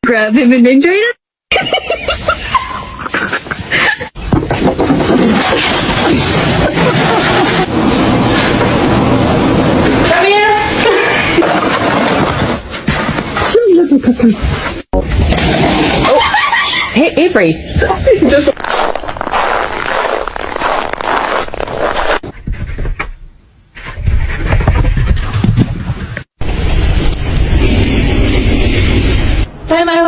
Grab him and enjoy it. Come here. Oh, hey, Avery. Just. Bye, my